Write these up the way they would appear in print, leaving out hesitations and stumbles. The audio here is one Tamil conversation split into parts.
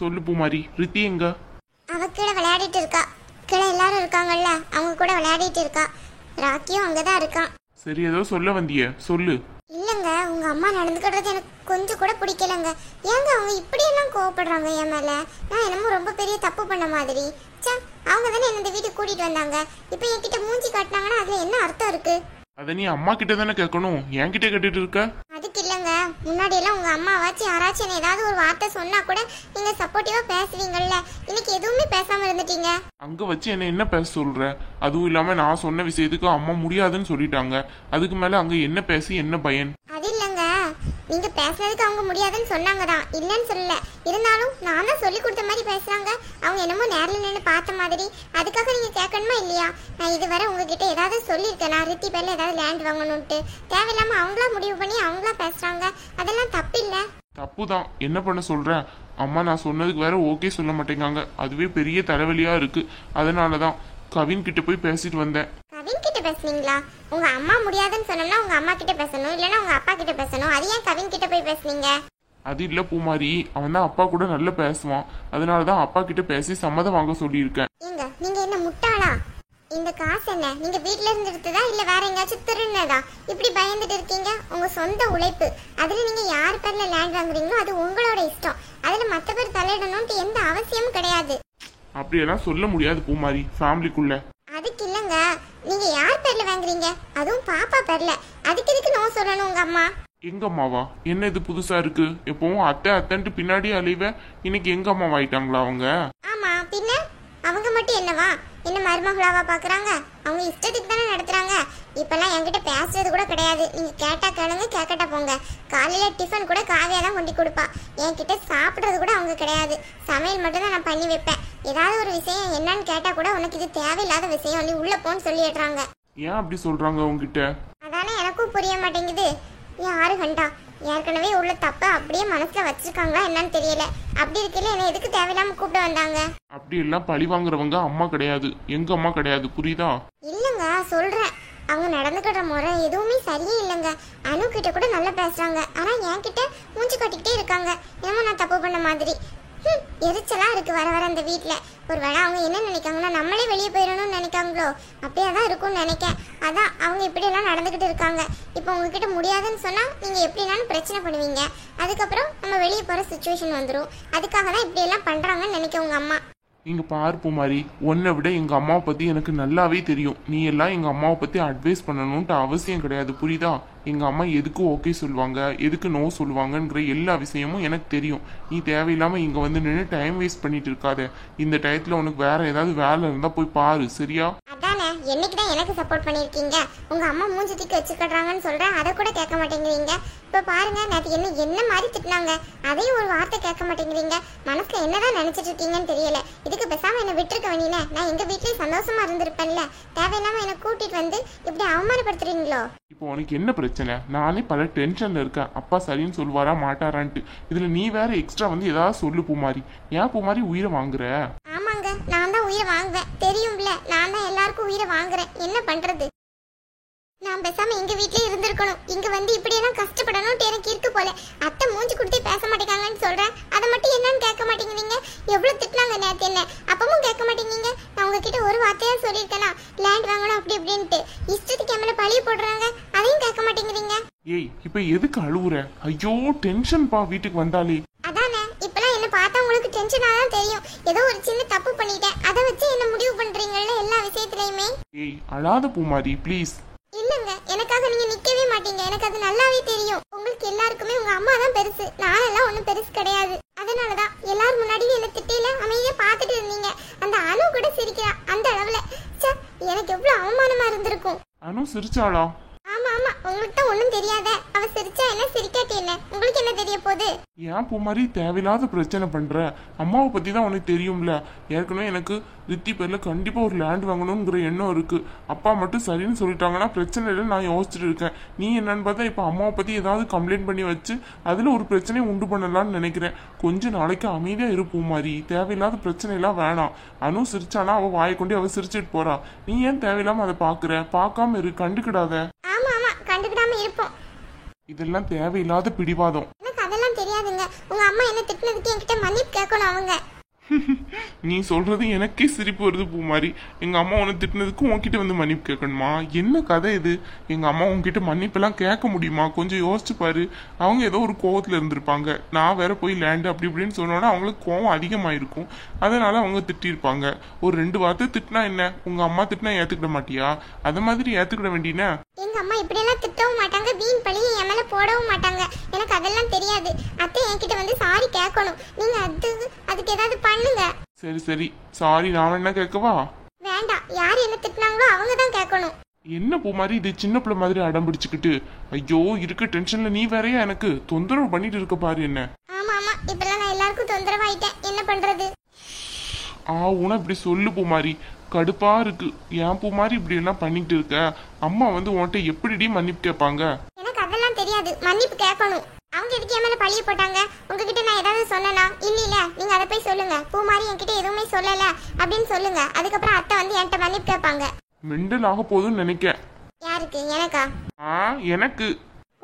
சொல்லு பூமாரி. ரித்தி எங்க? அவ கீழே விளையாடிட்டு இருக்கா. கீழே எல்லாரும் இருக்காங்கல்ல, அவங்க கூட விளையாடிட்டு இருக்கா. ராக்கியும் அங்கதான் இருக்கான். சரி, ஏதோ சொல்ல வந்திய, சொல்லு. இல்லங்க, உங்க அம்மா நடந்துக்கிட்டது எனக்கு கொஞ்சம் கூட பிடிக்கலங்க. ஏங்க அவங்க இப்படியெல்லாம் கோவப்படுறாங்க என் மேல? நான் என்னமோ ரொம்ப பெரிய தப்பு பண்ண மாதிரி. சே, அவங்க தானே என்ன இந்த வீட்டுக்கு கூட்டிட்டு வந்தாங்க. இப்போ என்கிட்ட மூஞ்சி காட்டினாங்கன்னா அதுல என்ன அர்த்தம் இருக்கு? அத நீ அம்மா கிட்ட தானே கேட்கணும், என்கிட்ட கேட்டுட்டு இருக்க. அதுக்கு இல்லங்க, முன்னாடி எல்லாம் உங்க அம்மாவாச்சும் யாராச்சும் ஏதாவது ஒரு வார்த்தை சொன்னா கூட நீங்க சப்போர்ட்டிவா பேசுவீங்கல்ல. இன்னைக்கு எதுவுமே பேசாம இருந்துட்டீங்க. அங்க வச்சு என்ன பேச சொல்ற? அதுவும் இல்லாம நான் சொன்ன விஷயத்துக்கு அம்மா முடியாதுன்னு சொல்லிட்டாங்க. அதுக்கு மேல அங்க என்ன பேசி என்ன பயன்? அது இல்லங்க, நீங்க பேசுனதுக்கு அவங்க முடியாதுன்னு சொன்னாங்க தான், இல்லைன்னு சொல்லல. இருந்தாலும் நான் தான் சொல்லி கொடுத்த மாதிரி பேசுறாங்க. அவங்க என்னமோ நேரில் நின்று பார்த்த மாதிரி. அதுக்காக நீங்க கேட்கணுமா இல்லையா? நான் இதுவரை உங்ககிட்ட ஏதாவது சொல்லியிருக்கேன், நான் ரித்தி பேர்ல ஏதாவது லேண்ட் வாங்கணும்ட்டு. தேவையில்லாம அவங்களா முடிவு பண்ணி அவங்களா பேசுறாங்க. அதெல்லாம் தப்பு இல்ல. தப்புதான். என்ன பண்ண சொல்ற? அம்மா நான் சொன்னதுக்கு வேற ஓகே சொல்ல மாட்டேங்காங்க. அதுவே பெரிய தலைவலியா இருக்கு. அதனாலதான் கவின் கிட்ட போய் பேசிட்டு வந்தேன். கவின் கிட்ட பேசுனீங்களா? உங்க அம்மா முடியாதுன்னு சொன்னோம்னா உங்க அம்மா கிட்ட பேசணும், இல்லைன்னா உங்க அப்பா கிட்ட பேசணும். அது ஏன் கவின் கிட்ட போய் பேசுனீங்க? அது இல்ல பூமாரி, அவன் தான் அப்பா கூட நல்லா பேசுவான். அதனாலதான் அப்பா கிட்ட பேசி சம்மதம் வாங்க சொல்லியிருக்கேன். ஏங்க, நீங்க என்ன முட்டாளா? இந்த காசு என்ன நீங்க வீட்ல இருந்து எடுத்ததா இல்ல வேற எங்கயாச்சும் திருடுனதா? இப்படி பயந்துட்டு இருக்கீங்க? உங்க சொந்த உழைப்பு. அதுல நீங்க யார் பேர்ல லேண்ட் வாங்குறீங்களோ அது உங்களோட இஷ்டம். அதுல மத்த பேர் தலையிடணும்னு எந்த அவசியமும் கிடையாது. அப்படியெல்லாம் சொல்ல முடியாது பூமாரி, ஃபேமிலிக்குள்ள. அதுக்கு இல்லங்க, நீங்க யார் பேர்ல வாங்குறீங்க? அதுவும் பாப்பா பேர்ல. அதுக்கு எதுக்கு நோ சொல்லணும் உங்க அம்மா? எங்க அம்மாவா? என்ன இது புதுசா இருக்கு? எப்பவும் அத்தை அத்தைன்ட்டு பின்னாடியே அழிவ. இன்னைக்கு எங்க அம்மா ஆயிட்டாங்களா அவங்க? ஆமா, பின்ன அவங்க மட்டும் என்னவா என்ன மருமகளாவா பாக்குறாங்க? அவங்க இஷ்டத்துக்கு தானே நடத்துறாங்க. இப்பெல்லாம் என்கிட்ட பேசுறது கூட கிடையாது. நீங்க கேட்டா கேளுங்க, கேட்கட்டா போங்க. காலையில டிஃபன் கூட காவியா தான் கொண்டு கொடுப்பா. என்கிட்ட சாப்பிட்றது கூட அவங்க கிடையாது. சமையல் மட்டும் தான் நான் பண்ணி வைப்பேன். ஏதாவது ஒரு விஷயம் என்னன்னு கேட்டா கூட உனக்கு இது தேவையில்லாத விஷயம், நீ உள்ள போன்னு சொல்லிடுறாங்க. ஏன் அப்படி சொல்றாங்க உங்ககிட்ட? அதானே எனக்கும் புரிய மாட்டேங்குது. யாரு கண்டா ஏற்கனவே உள்ள தப்ப அப்படியே மனசுல வச்சிருக்காங்களா என்னன்னு தெரியல. அப்படி இருக்கல என்ன எதுக்கு தேவையில்லாம கூப்பிட்டு வந்தாங்க? அப்படி எல்லாம் பழி வாங்குறவங்க அம்மா கிடையாது, எங்க அம்மா கிடையாது, புரியுதா? இல்லங்க, சொல்றேன். அவங்க நடந்துக்கிற முறை எதுவுமே சரியே இல்லைங்க. அனு கிட்ட கூட நல்லா பேசுறாங்க, ஆனா என்கிட்ட மூஞ்சி காட்டிக்கிட்டே இருக்காங்க. என்னமோ நான் தப்பு பண்ண மாதிரி. எரிச்சலா இருக்கு வர வர அந்த வீட்டுல. ஒருவேளை அவங்க என்ன நினைக்காங்கன்னா நம்மளே வெளியே போயிடணும்னு நினைக்காங்களோ? அப்படியே தான் இருக்கும்னு நினைக்கேன். அதான் அவங்க இப்படி எல்லாம் நடந்துகிட்டு இருக்காங்க. இப்போ உங்ககிட்ட முடியாதுன்னு சொன்னா நீங்க எப்படினாலும் பிரச்சனை பண்ணுவீங்க. அதுக்கப்புறம் நம்ம வெளியே போற சுச்சுவேஷன் வந்துடும். அதுக்காக தான் இப்படி எல்லாம் பண்றாங்கன்னு நினைக்க உங்க அம்மா. இங்க பாரு பூமாரி, உன்னை விட எங்க அம்மாவை பத்தி எனக்கு நல்லாவே தெரியும். நீ எல்லாம் எங்க அம்மாவை பத்தி அட்வைஸ் பண்ணணும்ட்டு அவசியம் கிடையாது, புரியுதா? எங்க அம்மா எதுக்கு ஓகே சொல்லுவாங்க, எதுக்கு நோ சொல்லுவாங்கன்ற எல்லா விஷயமும் எனக்கு தெரியும். நீ தேவையில்லாம இங்க வந்து நின்று டைம் வேஸ்ட் பண்ணிட்டு இருக்காத. இந்த டயத்துல உனக்கு வேற ஏதாவது வேலை இருந்தா போய் பாரு, சரியா? அதானே, என்னைக்குதான் எனக்கு சப்போர்ட் பண்ணிருக்கீங்க. உங்க அம்மா மூஞ்சி தூக்கி வச்சுக்கிறாங்கன்னு சொல்றேன், அதை கூட கேட்க மாட்டேங்கிறீங்க. இப்ப பாருங்க, நேற்று என்ன மாதிரி திட்டினாங்க, அதையும் ஒரு வார்த்தை கேட்க மாட்டேங்கிறீங்க. மனசுல என்னதான் நினைச்சிட்டு இருக்கீங்கன்னு தெரியல. இதுக்கு பேசாம என்ன விட்டுருக்க வேண்டியன, நான் எங்க வீட்லயே சந்தோஷமா இருந்திருப்பேன்ல. தேவையில்லாம என்ன கூட்டிட்டு வந்து இப்படி அவமானப்படுத்துறீங்களோ? இப்போ உனக்கு என்ன பிரச்சனை? நானே பல டென்ஷன்ல இருக்கேன். அப்பா சரின்னு சொல்லுவாரா மாட்டாரான்ட்டு. இதுல நீ வேற எக்ஸ்ட்ரா வந்து ஏதாவது சொல்லு பூமாரி. ஏன் பூமாரி உயிரை வாங்குற? ஆமாங்க, நான் தான் உயிரை வாங்குவேன், தெரியும்ல. நான் தான் எல்லாருக்கும் உயிரை வாங்குறேன். என்ன பண்றது? நான் பேசாம எங்க வீட்லயே இருந்திருக்கணும். இங்க வந்து இப்படி எல்லாம் கஷ்டப்படணும்னு எனக்கு இருக்கு போல. அத்தை மூஞ்சி கொடுத்தே பேச மாட்டேங்காங்கன்னு சொல்றேன், அதை மட்டும் என்னன்னு கேட்க மாட்டேங்கிறீங்க. எவ்வளவு திட்டினாங்க நேத்து என்ன, அப்பவும் கேட்க மாட்டேங்கிறீங்க. நான் உங்ககிட்ட ஒரு வார்த்தையா சொல்லியிருக்கேனா லேண்ட் வாங்கணும் அப்படி இப்படின்ட்டு? இஷ்டத்துக்கு என் மேல பழிய போடுறாங்க, அதையும் கேட்க மாட்டேங்கிறீங்க. ஏய், இப்ப எதுக்கு அழுவுற? ஐயோ டென்ஷன் பா வீட்டுக்கு வந்தாலே. அதானே, இப்பெல்லாம் என்ன பார்த்தா உங்களுக்கு டென்ஷனா தான் தெரியும். ஏதோ ஒரு சின்ன தப்பு பண்ணிட்டேன், அதை வச்சு என்ன முடிவு பண்றீங்கல்ல எல்லா விஷயத்துலயுமே. ஏய் அழாத பூமாரி ப்ளீஸ். இல்லங்க, எனக்காக நீங்க நிக்கவே மாட்டீங்க, எனக்கு அது நல்லாவே தெரியும். உங்களுக்கு எல்லாருக்குமே உங்க அம்மா தான் பெருசு, நானெல்லாம் ஒண்ணும் பெருசு கிடையாது. அதனாலதான் எல்லாரும் முன்னாடியும் என்ன திட்டையில அமைதியா பாத்துட்டு இருந்தீங்க. அந்த அணு கூட சிரிக்கிறா அந்த அளவுல. எனக்கு எவ்வளவு அவமானமா இருந்திருக்கும். அனு சிரிச்சாளா? ஆமா ஆமா, உங்களுக்கு தான் ஒண்ணும் தெரியாத. அவ சிரிச்சா என்ன சிரிக்காட்டி என்ன, உங்களுக்கு என்ன தெரிய போகுது? ஏன் பூமாரி தேவையில்லாத பிரச்சனை பண்ற? அம்மாவை பத்தி தான் உனக்கு தெரியும்ல. ஏற்கனவே எனக்கு ரித்தி பேர்ல கண்டிப்பா ஒரு லேண்ட் வாங்கணுங்கிற எண்ணம் இருக்கு. அப்பா மட்டும் சரின்னு சொல்லிட்டாங்கன்னா பிரச்சனை இல்லைன்னு நான் யோசிச்சுட்டு இருக்கேன். நீ என்னன்னு பார்த்தா இப்ப அம்மாவை பத்தி ஏதாவது கம்ப்ளைண்ட் பண்ணி வச்சு அதுல ஒரு பிரச்சனையை உண்டு பண்ணலாம்னு நினைக்கிறேன். கொஞ்ச நாளைக்கு அமைதியா இரு பூமாரி, தேவையில்லாத பிரச்சனை எல்லாம் வேணாம். அனு சிரிச்சானா அவ வாயை கொண்டு அவ சிரிச்சிட்டு போறா. நீ ஏன் தேவையில்லாம அதை பாக்குற? பார்க்காம இரு, கண்டுக்கிடாத. ஆமா ஆமா, கண்டுக்கிடாம இருப்போம். இதெல்லாம் தேவையில்லாத பிடிவாதம். எனக்கு அதெல்லாம் தெரியாதுங்க. உங்க அம்மா என்ன திட்டினதுக்கு என்கிட்ட மன்னிப்பு கேட்கணும் அவங்க. நீ சொல்றது எனக்கே சிரிப்பு வருது பூமாரி. எங்க அம்மா உன்னை திட்டினதுக்கு உன்கிட்ட வந்து மன்னிப்பு கேட்கணுமா? என்ன கதை இது? எங்க அம்மா உன்கிட்ட மன்னிப்பெல்லாம் கேட்க முடியுமா? கொஞ்சம் யோசிச்சு பாரு. அவங்க ஏதோ ஒரு கோவத்துல இருந்திருப்பாங்க. நான் வேற போய் லேண்டு அப்படி இப்படின்னு சொன்னோன்னா அவங்களுக்கு கோவம் அதிகமாயிருக்கும். அதனால அவங்க திட்டிருப்பாங்க. ஒரு 2 வார்த்தை திட்டினா என்ன? உங்க அம்மா திட்டினா ஏத்துக்கிட மாட்டியா? அது மாதிரி ஏத்துக்கிட வேண்டியன. எங்க அம்மா இப்படியெல்லாம் திட்டவும் மாட்டாங்க, வீண் பழியை என் மேல போடவும் மாட்டாங்க. எனக்கு அதெல்லாம் தெரியாது. அத்தை என்கிட்ட வந்து சாரி கேட்கணும். நீங்க அதுக்கு ஏதாவது பண்ணுங்க. சரி சரி, சாரி நான் என்ன கேட்கவா? வேண்டாம், யார் என்ன திட்டினாங்களோ அவங்க தான் கேட்கணும். என்ன பூமாரி இது சின்ன பிள்ளை மாதிரி அடம் பிடிச்சுக்கிட்டு? ஐயோ, இருக்க டென்ஷன்ல நீ வேறையா எனக்கு தொந்தரவு பண்ணிட்டு இருக்க பாரு என்ன. ஆமா ஆமா, இப்பெல்லாம் நான் எல்லாருக்கும் தொந்தரவாயிட்டேன். என்ன பண்றது? உன இப்படி சொல்லு பூமாரி, கடுப்பா இருக்கு. ஏன் பூமாரி இப்படி எல்லாம் பண்ணிட்டு இருக்க? அம்மா வந்து உன்கிட்ட எப்படிடி மன்னிப்பு கேட்பாங்க? எனக்கு அதெல்லாம் தெரியாது. மன்னிப்பு கேட்கணும். அவங்க எதுக்கு என் மேல பழிய போட்டாங்க? உங்ககிட்ட நான் ஏதாவது சொன்னனா? இல்ல, நீங்க அதை போய் சொல்லுங்க. பூமாரி என்கிட்ட எதுவுமே சொல்லல அப்படின்னு சொல்லுங்க. அதுக்கப்புறம் அத்தை வந்து என்கிட்ட மன்னிப்பு கேட்பாங்க. மெண்டல் ஆக போகுதுன்னு நினைக்கேன். யாருக்கு? எனக்கா? எனக்கு.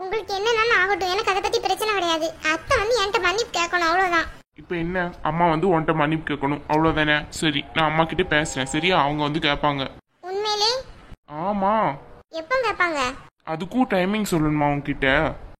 உங்களுக்கு என்னன்னாலும் ஆகட்டும், எனக்கு அதை பத்தி பிரச்சனை கிடையாது. அத்தை வந்து என்கிட்ட மன்னிப்பு கேட்கணும், அவ்வளவுதான். இப்ப என்ன, அம்மா வந்து உன்கிட்ட மன்னிப்பு கேட்கணும் அவ்வளவுதானே? சரி, நான் அம்மா கிட்ட பேசுறேன். சரியா? அவங்க வந்து கேட்பாங்க. உண்மையிலே? ஆமா. எப்போ கேட்பாங்க? அதுக்கும் டைமிங் சொல்லணுமா உன்கிட்ட?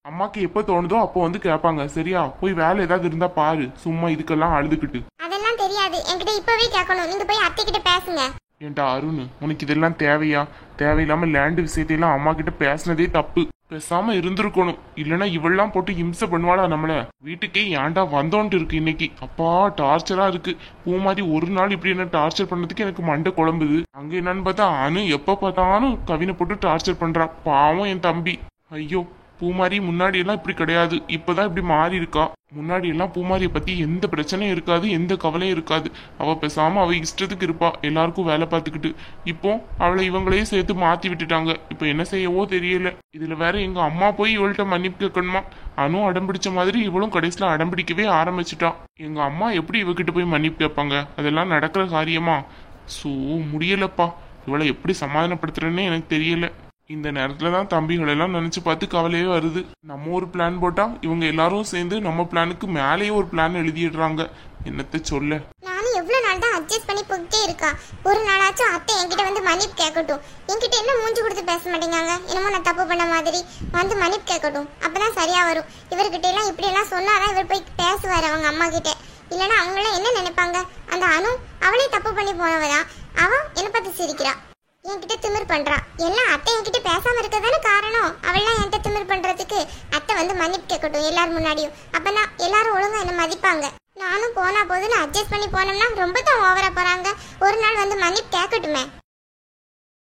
அம்மாக்கு எப்ப தோணுதோ அப்போ வந்து கேட்பாங்க. சரியா? போய் வேலை ஏதாவது இருந்தா பாரு, சும்மா இதுக்கெல்லாம் அழுதுகிட்டு. அதெல்லாம் தெரியாது, என்கிட்ட இப்பவே கேட்கணும். நீங்க போய் அத்தை கிட்ட பேசுங்க. ஏன்டா அருண், உனக்கு இதெல்லாம் தேவையா? தேவையில்லாம லேண்டு விஷயத்தையெல்லாம் அம்மா கிட்ட பேசினதே தப்பு. பேசாம இருந்திருக்கணும். இல்லைன்னா இவெல்லாம் போட்டு இம்சை பண்ணுவாளா நம்மள? வீட்டுக்கே ஏன்டா வந்தோன்ட்டு இருக்கு இன்னைக்கு. அப்பா, டார்ச்சரா இருக்கு. பூமாரி ஒரு நாள் இப்படி என்ன டார்ச்சர் பண்ணதுக்கு எனக்கு மண்டை குழம்புது. அங்க என்னன்னு பார்த்தா அனு எப்ப பார்த்தாலும் கவினை போட்டு டார்ச்சர் பண்றா. பாவம் என் தம்பி. ஐயோ, பூமாரி முன்னாடி எல்லாம் இப்படி கிடையாது. இப்பதான் இப்படி மாறி இருக்கா. முன்னாடி எல்லாம் பூமாரியை பத்தி எந்த பிரச்சனையும் இருக்காது, எந்த கவலையும் இருக்காது. அவ பேசாம அவ இஷ்டத்துக்கு இருப்பா, எல்லாருக்கும் வேலை பார்த்துக்கிட்டு. இப்போ அவளை இவங்களையும் சேர்த்து மாத்தி விட்டுட்டாங்க. இப்போ என்ன செய்யவோ தெரியல. இதுல வேற எங்க அம்மா போய் இவள்கிட்ட மன்னிப்பு கேட்கணுமா? அனு அடம்பிடிச்ச மாதிரி இவளும் கடைசியில அடம்பிடிக்கவே ஆரம்பிச்சுட்டான். எங்க அம்மா எப்படி இவகிட்ட போய் மன்னிப்பு கேட்பாங்க? அதெல்லாம் நடக்கிற காரியமா? சோ முடியலப்பா. இவளை எப்படி சமாதானப்படுத்துறேன்னு எனக்கு தெரியல. இந்த நேரத்துல தான் தம்பிகள் எல்லாம் நினைச்சு பார்த்து கவலையே வருது. நம்ம ஒரு பிளான் போட்டா இவங்க எல்லாரும் சேர்ந்து நம்ம பிளானுக்கு மேலேயே ஒரு பிளான் எழுதிடுறாங்க. என்னத்த சொல்ல. நானும் எவ்வளவு நாள் தான் அட்ஜஸ்ட் பண்ணி போயிட்டே இருக்கா. ஒரு நாளாச்சும் அத்தை என்கிட்ட வந்து மன்னிப்பு கேட்கட்டும். என்கிட்ட என்ன மூஞ்சி கொடுத்து பேச மாட்டேங்காங்க. என்னமோ நான் தப்பு பண்ண மாதிரி. வந்து மன்னிப்பு கேட்கட்டும், அப்பதான் சரியா வரும். இவர்கிட்ட எல்லாம் இப்படி எல்லாம் சொன்னாதான் இவர் போய் பேசுவாரு அவங்க அம்மா கிட்ட. இல்லைன்னா அவங்களாம் என்ன நினைப்பாங்க? அந்த அனு அவளே தப்பு பண்ணி போனவதான். அவன் என்ன பார்த்து சிரிக்கிறா, என்கிட்ட திமிர் பண்றா. எல்லாம் அத்தை என்கிட்ட பேசாம இருக்கதானே காரணம். அவள்லாம் என்கிட்ட திமிர் பண்றதுக்கு அத்தை வந்து மன்னிப்பு கேட்கட்டும் எல்லாரும் முன்னாடியும். அப்பதான் எல்லாரும் ஒழுங்கா என்ன மதிப்பாங்க. நானும் போனா போதுன்னு அட்ஜஸ்ட் பண்ணி போனோம்னா ரொம்ப தான் ஓவரா போறாங்க. ஒரு நாள் வந்து மன்னிப்பு கேட்கட்டுமே.